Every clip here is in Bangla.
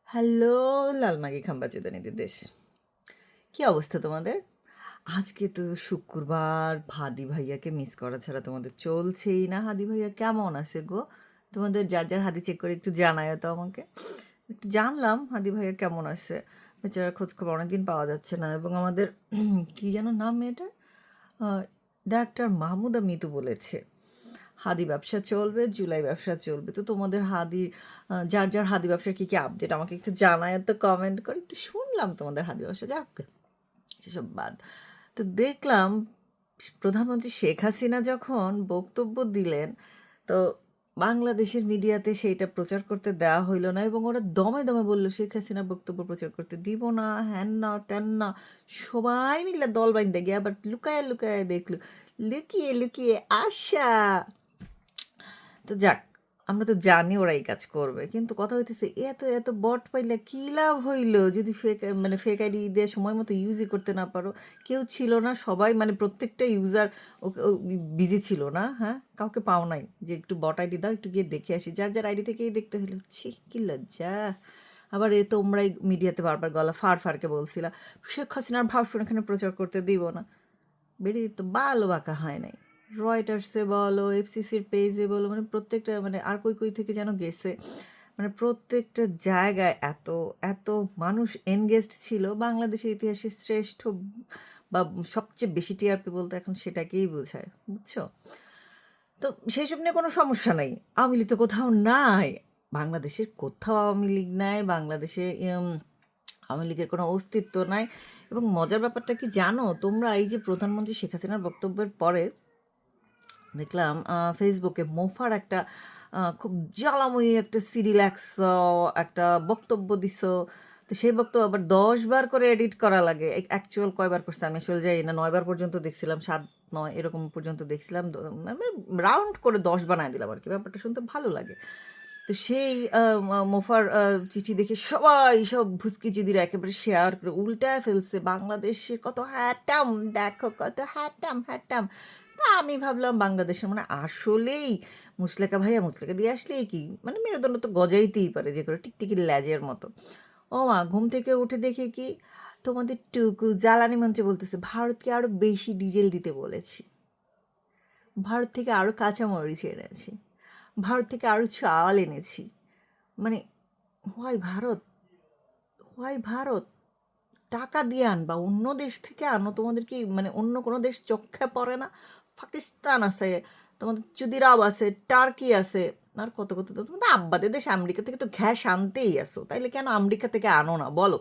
হ্যালো লালমাগি খাম্বাচেদানিদের দেশ, কি অবস্থা তোমাদের? আজকে তো শুক্রবার, হাদি ভাইয়াকে মিস করা ছাড়া তোমাদের চলছেই না। হাদি ভাইয়া কেমন আছে গো? তোমাদের যার যার হাদি চেক করে একটু জানায় তো আমাকে। একটু জানলাম হাদি ভাইয়া কেমন আছে। বেচারার খোঁজখবর অনেকদিন পাওয়া যাচ্ছে না। এবং আমাদের কি যেন নাম মেয়েটার, ডাক্তার মাহমুদা মিতু বলেছে হাদি ব্যবসা চলবে, জুলাই ব্যবসা চলবে। তো তোমাদের হাদি যার যার হাদি ব্যবসার কী কী আপডেট আমাকে একটু জানায়, তো কমেন্ট করে। একটু শুনলাম তোমাদের হাদি ব্যবসা, যাক সেসব বাদ। তো দেখলাম প্রধানমন্ত্রী শেখ হাসিনা যখন বক্তব্য দিলেন, তো বাংলাদেশের মিডিয়াতে সেইটা প্রচার করতে দেওয়া হইল না, এবং ওরা দমে দমে বললো শেখ হাসিনা বক্তব্য প্রচার করতে দিব না, হ্যান না ত্যান না। সবাই মিলে দল বাইন্দা গিয়ে আবার লুকায় লুকায় দেখলো, লুকিয়ে লুকিয়ে আশা। তো যাক, আমরা তো জানি ওরা এই কাজ করবে, কিন্তু কথা হইতেছে এত এত বট পাইলে কী লাভ হইলো যদি ফেক আইডি দিয়ে সময় মতো ইউজই করতে না পারো। কেউ ছিল না, সবাই প্রত্যেকটা ইউজার বিজি ছিল না, হ্যাঁ, কাউকে পাও নাই যে একটু বট আইডি দাও, একটু গিয়ে দেখে আসি। যার যার আইডি থেকেই দেখতে হলো, ছি কি লজ্জা। আবার তোমরাই মিডিয়াতে বারবার গলা ফাড় ফাড়কে বলছিলা শেখ হাসিনার ভাষণ এখানে প্রচার করতে দিব না। বেরিয়ে তো বালও বাঁকা হয় নাই। রয়টার্সে বলো, এফসিসির পেজে বলো, প্রত্যেকটা আর কই থেকে যেন গেছে, প্রত্যেকটা জায়গায় এত এত মানুষ এনগেজড ছিল। বাংলাদেশের ইতিহাসে শ্রেষ্ঠ বা সবচেয়ে বেশি টিআরপি বলতে এখন সেটাকেই বোঝায়, বুঝছো? তো সেসব নিয়ে কোনো সমস্যা নাই। আওয়ামী লীগ তো কোথাও নাই, বাংলাদেশের কোথাও আওয়ামী লীগ নাই, বাংলাদেশে আওয়ামী লীগের কোনো অস্তিত্ব নাই। এবং মজার ব্যাপারটা কি জানো তোমরা, এই যে প্রধানমন্ত্রী শেখ হাসিনার বক্তব্যের পরে দেখলাম ফেসবুকে মোফার একটা খুব জ্বালাময়ী একটা সিরিল্যাক্স একটা বক্তব্য দিছ। তো সেই বক্তব্য আবার 10 বার করে এডিট করা লাগে। অ্যাকচুয়াল কয়বার করছে আমি আসলে যাই না, 9 বার পর্যন্ত দেখছিলাম, 7 9 এরকম পর্যন্ত দেখছিলাম। রাউন্ড করে 10 বানায় দিলাম আর কি, ব্যাপারটা শুনতে ভালো লাগে। তো সেই মোফার চিঠি দেখে সবাই সব ভুসকিচুদিরা একেবারে শেয়ার করে উল্টায় ফেলছে, বাংলাদেশের কত হ্যাটাম, দেখো কত হ্যাটাম হ্যাটাম। তা আমি ভাবলাম বাংলাদেশের আসলেই মুসলেকা ভাইয়া মুসলেকা দিয়ে আসলেই কি মেরুদণ্ড তো গজাইতেই পারে, যে করে টিকটিকির ল্যাজের মতো। ও মা, ঘুম থেকে উঠে দেখে কি তোমাদের টুকু জ্বালানি মন্ত্রী বলতেছে ভারতকে আরও বেশি ডিজেল দিতে বলেছি, ভারত থেকে আরও কাঁচামরিচ এনেছি, ভারত থেকে আরও চাল এনেছি। মানে হোয়াই ভারত, হোয়াই ভারত? টাকা দিয়ে আনবা, অন্য দেশ থেকে আনো। তোমাদের কি অন্য কোনো দেশ চোখে পড়ে না? পাকিস্তান আছে, তোমাদের চুদিরাব আছে, টার্কি আছে, আর কত কত। তো তোমাদের আব্বাদের দেশ আমেরিকা থেকে তো ঘ্যাস আনতেই আসো, তাইলে কেন আমেরিকা থেকে আনো না বলো?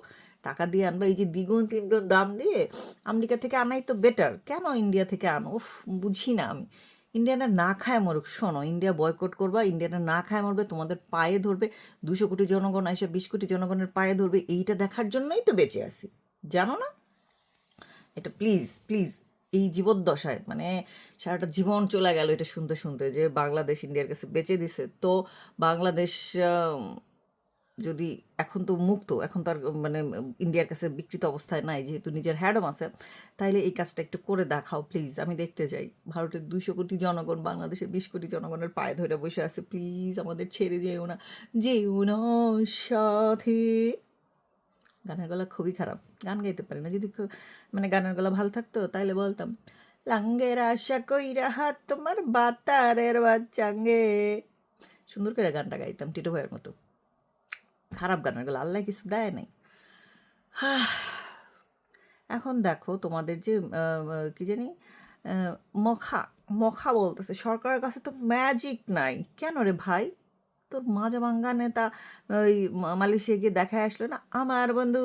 টাকা দিয়ে আনবা, এই যে দ্বিগুণ তিনগুণ দাম দিয়ে আমেরিকা থেকে আনাই তো বেটার, কেন ইন্ডিয়া থেকে আনো? উফ, বুঝি না আমি। ইন্ডিয়ানরা না খায় মরুক, শোনো, ইন্ডিয়া বয়কট করবা, ইন্ডিয়ানরা না খায় মরবে, তোমাদের পায়ে ধরবে, 200 কোটি জনগণ এসে 20 কোটি জনগণের পায়ে ধরবে, এইটা দেখার জন্যই তো বেঁচে আছি, জানো না? এটা প্লিজ প্লিজ, এই জীবদ্দশায় সারাটা জীবন চলে গেল এটা শুনতে শুনতে যে বাংলাদেশ ইন্ডিয়ার কাছে বেচে দিছে। তো বাংলাদেশ যদি এখন তো মুক্ত, এখন তো আর ইন্ডিয়ার কাছে বিকৃত অবস্থায় নাই, যেহেতু নিজের হ্যাডম আছে, তাইলে এই কাজটা একটু করে দেখাও প্লিজ। আমি দেখতে যাই ভারতের 200 কোটি জনগণ বাংলাদেশের 20 কোটি জনগণের পায়ে ধরে বসে আছে, প্লিজ আমাদের ছেড়ে যেও না, যেও না সাথে। গানের গলা খুবই খারাপ, গান গাইতে পারি না। যদি গানের গলা ভালো থাকতো তাইলে বলতাম লাঙ্গের আশা কইরা হাত তোমার বাতারের বাচ্চাঙ্গে, সুন্দর করে গানটা গাইতাম টিটো ভাইয়ের মতো। খারাপ গানের গলা, আল্লাহ কিছু দেয় নাই। এখন দেখো তোমাদের যে কি জানি মখা মখা বলতেছে সরকারের কাছে তো ম্যাজিক নাই। কেন রে ভাই? তোর মাজা ভাঙ্গা নেতা ওই মালয়েশিয়া গিয়ে দেখায় আসলো না, আমার বন্ধু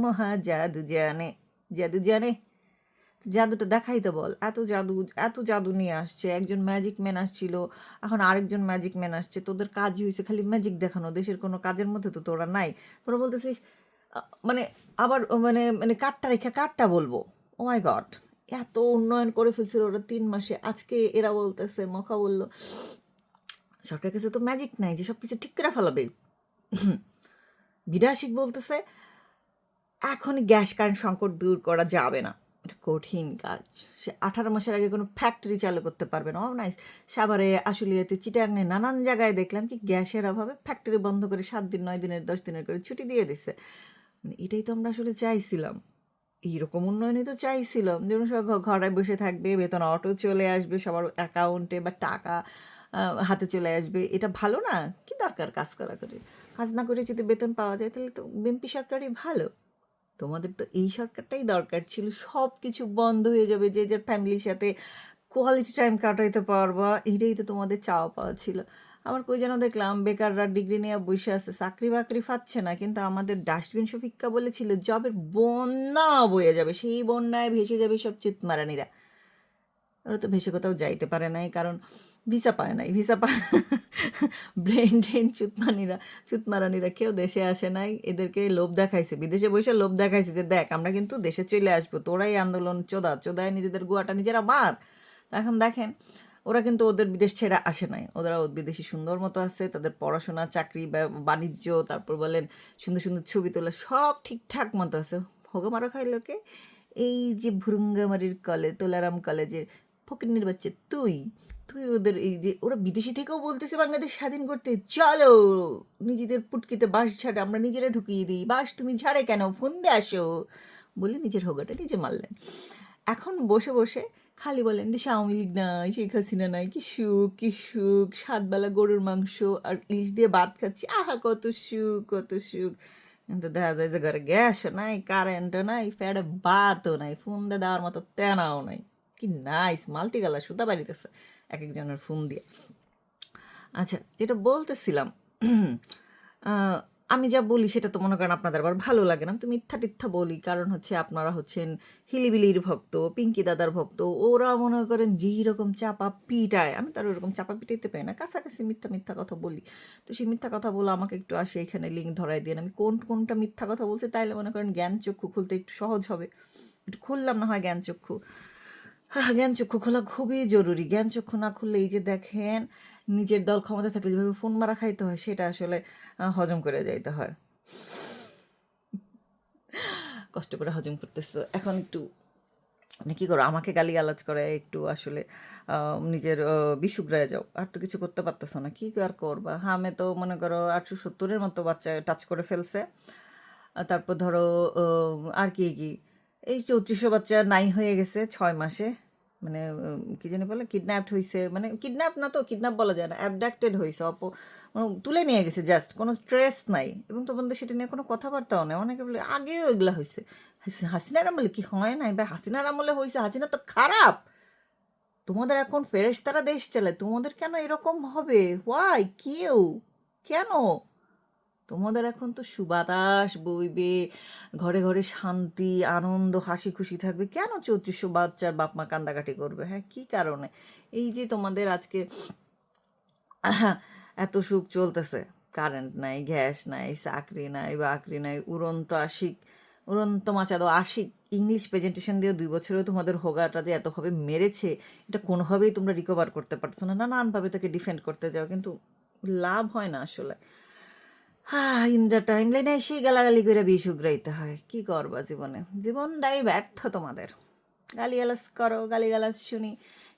মহা জাদু জানে, জাদু জানে। জাদুটা দেখাইতে বল। এত জাদু, এত জাদু নিয়ে আসছে, একজন ম্যাজিক ম্যান আসছিল, এখন আরেকজন ম্যাজিক ম্যান আসছে, তোদের কাজই হয়েছে খালি ম্যাজিক দেখানো, দেশের কোনো কাজের মধ্যে তো তোরা নাই। তোরা বলতেছিস মানে আবার কাঠটা রেখে কাঠটা বলবো। ও মাই গড, এত উন্নয়ন করে ফেলছিল ওরা 3 মাসে, আজকে এরা বলতেছে, মখা বললো সরকারের কাছে তো ম্যাজিক নাই যে সব কিছু ঠিক করে ফেলাবে। গিরাশিক বলতেছে এখনই গ্যাস কারেন্ট সংকট দূর করা যাবে না, এটা কঠিন কাজ। সে 18 মাসের আগে কোনো ফ্যাক্টরি চালু করতে পারবে না। নাইস। সাভারে, আশুলিয়াতে, চিটাগাঙে নানান জায়গায় দেখলাম কি গ্যাসের অভাবে ফ্যাক্টরি বন্ধ করে 7 দিন, 9 দিনের, 10 দিনের করে ছুটি দিয়ে দিছে। মানে এটাই তো আমরা আসলে চাইছিলাম। এইরকম উন্নয়নই তো চাইছিলাম, যেমন সব ঘরে বসে থাকবে, বেতন অটো চলে আসবে, সবার অ্যাকাউন্টে বা টাকা হাতে চলে আসবে। এটা ভালো না? কি দরকার কাজ করা করে? কাজ না করে যদি বেতন পাওয়া যায় তাহলে তো বিএনপি সরকারই ভালো। তোমাদের তো এই সরকারটাই দরকার ছিল। সব কিছু বন্ধ হয়ে যাবে, যে যার ফ্যামিলির সাথে কোয়ালিটি টাইম কাটাইতে পারবা, এটাই তো তোমাদের চাওয়া পাওয়া ছিল। আমার কই যেন দেখলাম বেকাররা ডিগ্রি নিয়ে বসে আছে, চাকরি বাকরি পাচ্ছে না, কিন্তু আমাদের ডাস্টবিন শফিক্কা বলেছিল জবের বন্যা বয়ে যাবে, সেই বন্যায় ভেসে যাবে সব চিতমারানিরা। ওরা তো ভেসে কোথাও যাইতে পারে নাই, কারণ ভিসা পায় নাই। ভিসা পায় ব্রেন ট্রেন চুতমারানিরা কেউ দেশে আসে নাই। এদেরকে লোভ দেখাইছে, বিদেশে বসে লোভ দেখাইছে যে দেখ আমরা কিন্তু দেশে চলে আসবো, তোরাই আন্দোলন চোদায় নিজেদের গুয়াটা নিজেরা মার। এখন দেখেন, ওরা কিন্তু ওদের বিদেশ ছেড়ে আসে নাই, ওরা বিদেশি সুন্দর মতো আছে, তাদের পড়াশোনা, চাকরি, বাণিজ্য, তারপর বলেন সুন্দর সুন্দর ছবি তোলা, সব ঠিকঠাক মতো আছে। হোগো মারো খাই লোকে। এই যে ভুরুঙ্গামারির তোলারাম কলেজের ফকিন্নির বাচ্চা, তুই তুই ওদের এই যে ওরা বিদেশি থেকেও বলতেছে বাংলাদেশ স্বাধীন করতে, চলো নিজেদের পুটকিতে বাঁশ ঝাড়ে আমরা নিজেরা ঢুকিয়ে দিই, বাঁশ তুমি ঝাড়ে কেন, ফোন দিয়ে আসো বলে নিজের হোগাটা নিজে মারলেন। এখন বসে বসে খালি বলেন দেশে আওয়ামী লীগ নাই, শেখ হাসিনা নাই, কি সুখ কি সুখ, 7 বেলা গরুর মাংস আর ইলিশ দিয়ে ভাত খাচ্ছি, আহা কত সুখ কত সুখ। কিন্তু দেখা যায় যে ঘরে গ্যাসও নাই, কারেন্টও নাই, ফ্যাডে ভাতও নাই, ফোন দিয়ে দেওয়ার মতো তেনাও নাই। কি নাইস মাল্টি কালার সুতা বাড়িতেছে এক একজনের ফোন দিয়ে। আচ্ছা, যেটা বলতেছিলাম, আহ, আমি যা বলি সেটা তো মনে করেন আপনাদের আবার ভালো লাগে না, তো মিথ্যা টিথ্যা বলি, কারণ হচ্ছে আপনারা হচ্ছেন হিলিবিলির ভক্ত, পিঙ্কি দাদার ভক্ত। ওরা মনে করেন যেই রকম চাপা পিটায়, আমি তার ওরকম চাপা পিটাইতে পারি না, কাছাকাছি মিথ্যা মিথ্যা কথা বলি। তো সেই মিথ্যা কথা বলে আমাকে একটু আসে এখানে লিঙ্ক ধরাই দিয়ে আমি কোনটা মিথ্যা কথা বলছি, তাইলে মনে করেন জ্ঞান চক্ষু খুলতে একটু সহজ হবে। একটু খুললাম না হয় জ্ঞান চক্ষু। জ্ঞান চক্ষু খোলা খুবই জরুরি। জ্ঞান চক্ষু না খুললে এই যে দেখেন, নিজের দল ক্ষমতা থাকলে যেভাবে ফোন মারা খাইতে হয় সেটা আসলে হজম করে যাইতে হয়। কষ্ট করে হজম করতেছে এখন একটু, মানে কী করো, আমাকে গালিগালাজ করে একটু আসলে নিজের বিশুগ্রায় যাও, আর তো কিছু করতে পারতেছো না, কী আর করবা। হ্যাঁ, আমি তো মনে করো 870-এর মতো বাচ্চা টাচ করে ফেলছে। তারপর ধরো আর কি কি এই 3400 বাচ্চা নাই হয়ে গেছে 6 মাসে। মানে কি জানি বলে, কিডন্যাপড হয়েছে, মানে কিডন্যাপ না, তো কিডন্যাপ বলা যায় না, অ্যাবডাক্টেড হয়েছে, মানে তুলে নিয়ে গেছে, জাস্ট কোনো স্ট্রেস নাই, এবং তোমাদের সেটা নিয়ে কোনো কথাবার্তাও নেই। অনেকে বলে আগেও এগুলো হয়েছে, হাসিনার আমলে কি হয় নাই, বা হাসিনার আমলে হয়েছে, হাসিনা তো খারাপ। তোমাদের এখন ফেরেশতারা দেশ চালায়, তোমাদের কেন এরকম হবে? হোয়াই, কেউ কেন? তোমাদের এখন তো সুবাতাস বইবে, ঘরে ঘরে শান্তি, আনন্দ, হাসি খুশি থাকবে, কেন 3400 বাচ্চার বাপ মা কান্দাকাটি করবে? হ্যাঁ, কি কারণে? এই যে তোমাদের আজকে এত সুখ চলতেছে, কারেন্ট নাই, গ্যাস নাই, চাকরি নাই, বাকরি নাই, উড়ন্ত মাচাদো আশিক ইংলিশ প্রেজেন্টেশন দিয়ে 2 বছরেও তোমাদের হোগাটা যে এতভাবে মেরেছে, এটা কোনোভাবেই তোমরা রিকভার করতে পারছো না, নানানভাবে তাকে ডিফেন্ড করতে যাও, কিন্তু লাভ হয় না আসলে। ইন্দ্রা টাইম লাইনে এসেই গালাগালি করে বিষ উগরাইতে হয়, কি করবা জীবনে, জীবনটাই ব্যর্থ তোমাদের। গালিগালাজ করো, গালিগালাজ শুনি,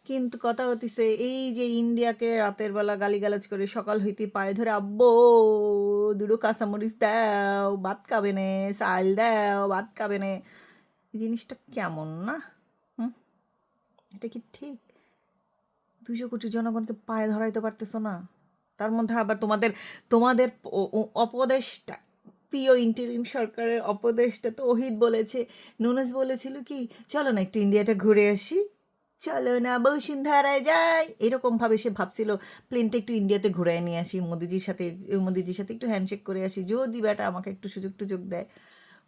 কিন্তু কথা হতিছে এই যে ইন্ডিয়াকে রাতের বেলা গালিগালাজ করে সকাল হইতে পায়ে ধরে আব্বো দুটো কাঁচামরিচ দাও ভাত খাবে নে, চাল দাও ভাত খাবে নে, এই জিনিসটা কেমন না? হুম, এটা কি ঠিক? 200 কোটি জনগণকে পায়ে ধরাইতে পারতেছো না, তার মধ্যে আবার তোমাদের তোমাদের অপদেষ্টা, প্রিয় ইন্টারিম সরকারের অপদেষ্টা তৌহিদ বলেছে, নুনেস বলেছিল কি চলো না একটু ইন্ডিয়াটা ঘুরে আসি, চলো না বসুন্ধরায় যাই, এরকমভাবে সে ভাবছিল প্লেনটা একটু ইন্ডিয়াতে ঘুরায় নিয়ে আসি, মোদিজির সাথে একটু হ্যান্ডশেক করে আসি, যদি বেটা আমাকে একটু সুযোগ টুযোগ দেয়।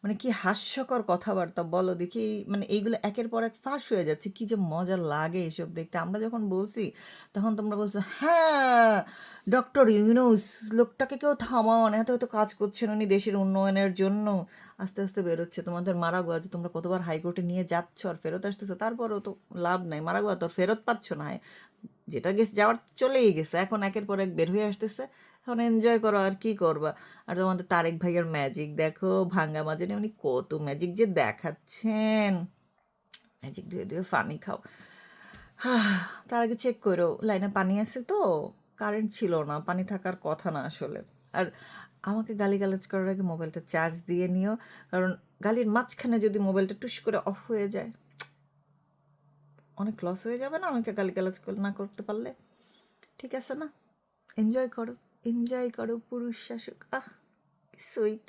মানে কি হাস্যকর কথাবার্তা বলো দেখি, মানে এইগুলো একের পর এক ফাঁস হয়ে যাচ্ছে, কি যে মজা লাগে এসব দেখতে। আমরা যখন বলছি তখন তোমরা বলছো হ্যাঁ ডক্টর ইউনুস লোকটাকে কেউ থামাও, এত এত কাজ করছেন উনি দেশের উন্নয়নের জন্য। আস্তে আস্তে বেরোচ্ছে তোমাদের মারাগোয়া, যে তোমরা কতবার হাইকোর্টে নিয়ে যাচ্ছ আর ফেরত আসতেছো, তারপরেও তো লাভ নাই, মারাগোয়া তো আর ফেরত পাচ্ছ না, যেটা গেছে যাওয়ার চলেই গেছে, এখন একের পর এক বের হয়ে আসতেছে, এখন এনজয় করো, আর কি করবা। আর তোমাদের তারেক ভাইয়ের ম্যাজিক দেখো, ভাঙ্গা মাজনে উনি কত ম্যাজিক যে দেখাচ্ছেন, ম্যাজিক ধুয়ে ধুয়ে পানি খাও। তার আগে চেক করো লাইনে পানি আছে তো। কারেন্ট ছিল না, পানি থাকার কথা না আসলে। আর আমাকে গালিগালাজ করার আগে মোবাইলটা চার্জ দিয়ে নিও, কারণ গালির মাঝখানে যদি মোবাইলটা টুস করে অফ হয়ে যায় অনেক লস হয়ে যাবে না আমাকে গালিগালাজ না করতে পারলে। ঠিক আছে না? এনজয় করো, এনজয় করো পুরুষ শাসক। কি সুইট।